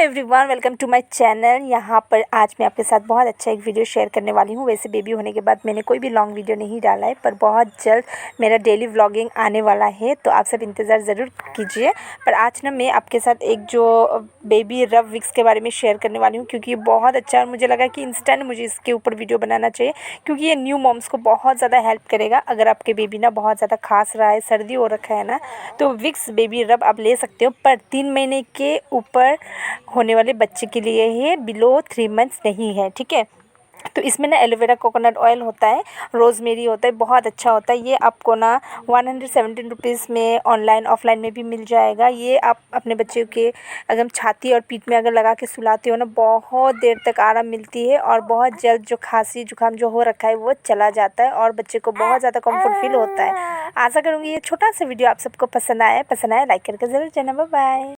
Everyone, welcome to my channel. यहाँ पर आज मैं आपके साथ बहुत अच्छा एक वीडियो शेयर करने वाली हूँ। वैसे बेबी होने के बाद मैंने कोई भी लॉन्ग वीडियो नहीं डाला है, पर बहुत जल्द मेरा डेली व्लॉगिंग आने वाला है, तो आप सब इंतज़ार ज़रूर कीजिए। पर आज ना मैं आपके साथ एक जो बेबी रब विक्स के बारे में शेयर करने वाली हूँ, क्योंकि ये बहुत अच्छा है और मुझे लगा कि इंस्टेंट मुझे इसके ऊपर वीडियो बनाना चाहिए, क्योंकि ये न्यू मॉम्स को बहुत ज़्यादा हेल्प करेगा। अगर आपके बेबी ना बहुत ज़्यादा खांस रहा है, सर्दी हो रखा है ना, तो विक्स बेबी रब आप ले सकते हो, पर 3 महीने के ऊपर होने वाले बच्चे के लिए है, बिलो 3 मंथ्स नहीं है, ठीक है। तो इसमें ना एलोवेरा कोकोनट ऑयल होता है, रोज़मेरी होता है, बहुत अच्छा होता है। ये आपको ना 117 रुपीज़ में ऑनलाइन ऑफलाइन में भी मिल जाएगा। ये आप अपने बच्चे के अगर छाती और पीठ में अगर लगा के सुलाते हो ना, बहुत देर तक आराम मिलती है और बहुत जल्द जो खांसी जुकाम जो हो रखा है वो चला जाता है और बच्चे को बहुत ज़्यादा कम्फर्ट फील होता है। आशा करूँगी ये छोटा सा वीडियो आप सबको पसंद आया लाइक करके ज़रूर जाना। Bye bye.